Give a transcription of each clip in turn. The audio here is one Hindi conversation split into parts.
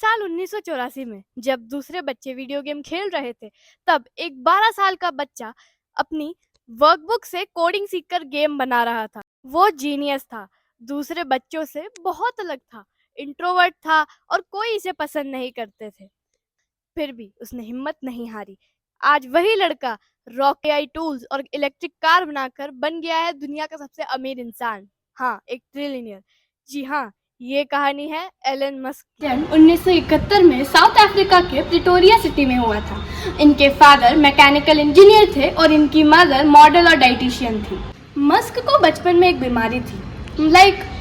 साल 1984 में जब दूसरे बच्चे वीडियो गेम खेल रहे थे, तब एक 12 साल का बच्चा अपनी वर्कबुक से कोडिंग सीखकर गेम बना रहा था। वो जीनियस था, दूसरे बच्चों से बहुत अलग था, इंट्रोवर्ट था और कोई इसे पसंद नहीं करते थे। फिर भी उसने हिम्मत नहीं हारी। आज वही लड़का रॉक एआई टूल्स और इलेक्ट्रिक कार बनाकर बन गया है दुनिया का सबसे अमीर इंसान। हाँ, एक ट्रिलियनियर। जी हाँ, ये कहानी है एलन मस्क की। 1971 में साउथ अफ्रीका के प्रिटोरिया सिटी में हुआ था। इनके फादर मैकेनिकल इंजीनियर थे और इनकी मदर मॉडल और डाइटिशियन थी। मस्क को बचपन में एक बीमारी थी,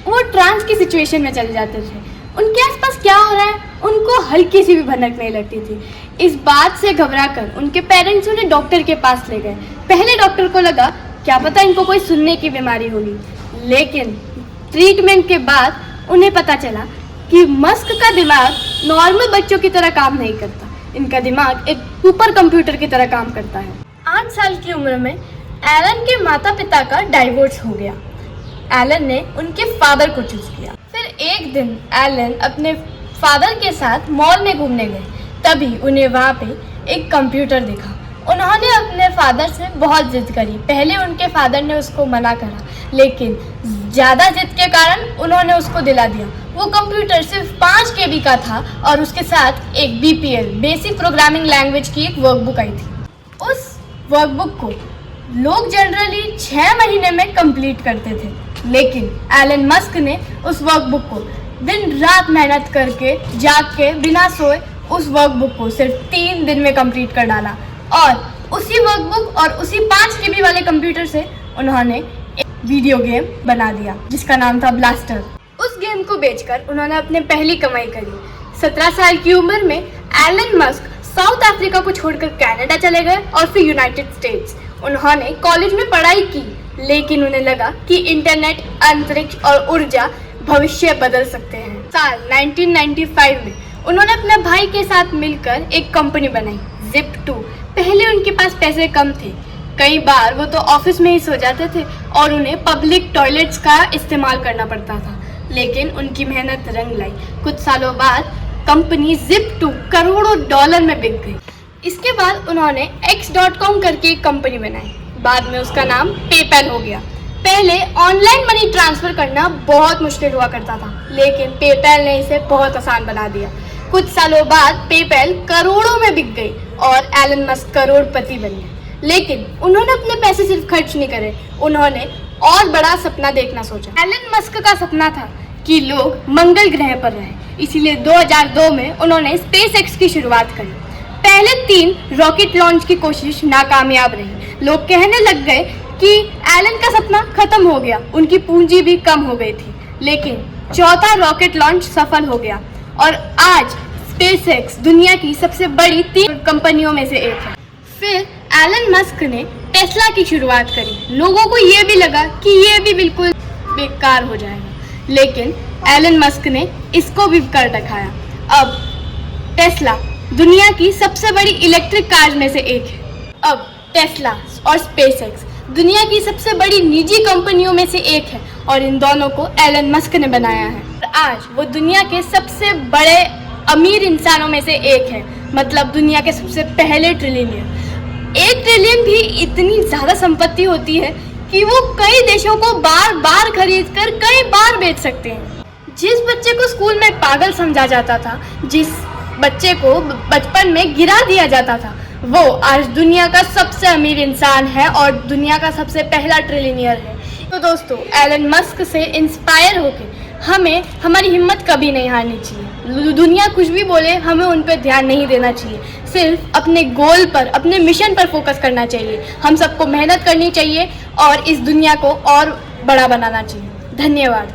वो ट्रांस की सिचुएशन में चले जाते थे। उनके आसपास क्या हो रहा है उनको हल्की सी भी भनक नहीं लगती थी। इस बात से घबराकर उनके पेरेंट्स उन्हें डॉक्टर के पास ले गए। पहले डॉक्टर को लगा क्या पता इनको कोई सुनने की बीमारी होगी, लेकिन ट्रीटमेंट के बाद उन्हें पता चला कि मस्क का दिमाग नॉर्मल बच्चों की तरह काम नहीं करता। इनका दिमाग एक सुपर कंप्यूटर की तरह काम करता है। 8 साल की उम्र में एलन के माता पिता का डाइवोर्स हो गया। एलन ने उनके फादर को चूज किया। फिर एक दिन एलन अपने फादर के साथ मॉल में घूमने गए, तभी उन्हें वहाँ पे एक कंप्यूटर दिखा। उन्होंने अपने फादर से बहुत जिद करी। पहले उनके फादर ने उसको मना करा, लेकिन ज़्यादा जिद के कारण उन्होंने उसको दिला दिया। वो कंप्यूटर सिर्फ 5 KB का था और उसके साथ एक BPL बेसिक प्रोग्रामिंग लैंग्वेज की एक वर्कबुक आई थी। उस वर्कबुक को लोग जनरली 6 महीने में कंप्लीट करते थे, लेकिन एलन मस्क ने उस वर्कबुक को दिन रात मेहनत करके जाग के बिना सोए उस वर्कबुक को सिर्फ 3 दिन में कंप्लीट कर डाला। और उसी वर्कबुक और उसी 5 KB वाले कंप्यूटर से उन्होंने एक वीडियो गेम बना दिया जिसका नाम था ब्लास्टर। उस गेम को बेचकर उन्होंने अपने पहली कमाई करी। 17 साल की उम्र में एलन मस्क साउथ अफ्रीका को छोड़कर कनाडा चले गए और फिर यूनाइटेड स्टेट्स। उन्होंने कॉलेज में पढ़ाई की, लेकिन उन्हें लगा कि इंटरनेट, अंतरिक्ष और ऊर्जा भविष्य बदल सकते हैं। साल 1995 में उन्होंने अपने भाई के साथ मिलकर एक कंपनी बनाई, Zip2। पहले उनके पास पैसे कम थे, कई बार वो तो ऑफिस में ही सो जाते थे और उन्हें पब्लिक टॉयलेट्स का इस्तेमाल करना पड़ता था, लेकिन उनकी मेहनत रंग लाई। कुछ सालों बाद कंपनी Zip2 करोड़ों डॉलर में बिक गई। इसके बाद उन्होंने X.com करके एक कंपनी बनाई, बाद में उसका नाम पेपैल हो गया। पहले ऑनलाइन मनी ट्रांसफर करना बहुत मुश्किल हुआ करता था, लेकिन पेपैल ने इसे बहुत आसान बना दिया। कुछ सालों बाद पेपैल करोड़ों में बिक गई और एलन मस्क करोड़पति बन गए। लेकिन उन्होंने अपने पैसे सिर्फ खर्च नहीं करे, उन्होंने और बड़ा सपना देखना सोचा। एलन मस्क का सपना था कि लोग मंगल ग्रह पर रहें, इसीलिए 2002 में उन्होंने SpaceX की शुरुआत करी। पहले 3 रॉकेट लॉन्च की कोशिश नाकामयाब रही। लोग कहने लग गए कि एलन का सपना खत्म हो गया, उनकी पूंजी भी कम हो गई थी। लेकिन 4था रॉकेट लॉन्च सफल हो गया और आज SpaceX दुनिया की सबसे बड़ी 3 कंपनियों में से एक है। फिर एलन मस्क ने टेस्ला की शुरुआत करी। लोगों को ये भी लगा कि ये भी बिल्कुल बेकार हो जाएगा, लेकिन एलन मस्क ने इसको भी कर दिखाया। अब टेस्ला दुनिया की सबसे बड़ी इलेक्ट्रिक कार में से एक है। अब टेस्ला और SpaceX दुनिया की सबसे बड़ी निजी कंपनियों में से एक है और इन दोनों को एलन मस्क ने बनाया है। और आज वो दुनिया के सबसे बड़े अमीर इंसानों में से एक है, मतलब दुनिया के सबसे पहले ट्रिलियनियर। 1 ट्रिलियन भी इतनी ज़्यादा संपत्ति होती है कि वो कई देशों को बार बार खरीद कर कई बार बेच सकते हैं। जिस बच्चे को स्कूल में पागल समझा जाता था, जिस बच्चे को बचपन में गिरा दिया जाता था, वो आज दुनिया का सबसे अमीर इंसान है और दुनिया का सबसे पहला ट्रिलियनियर है। तो दोस्तों, एलन मस्क से इंस्पायर होकर हमें हमारी हिम्मत कभी नहीं हारनी चाहिए। दुनिया कुछ भी बोले, हमें उन पर ध्यान नहीं देना चाहिए। सिर्फ अपने गोल पर, अपने मिशन पर फोकस करना चाहिए। हम सबको मेहनत करनी चाहिए और इस दुनिया को और बड़ा बनाना चाहिए। धन्यवाद।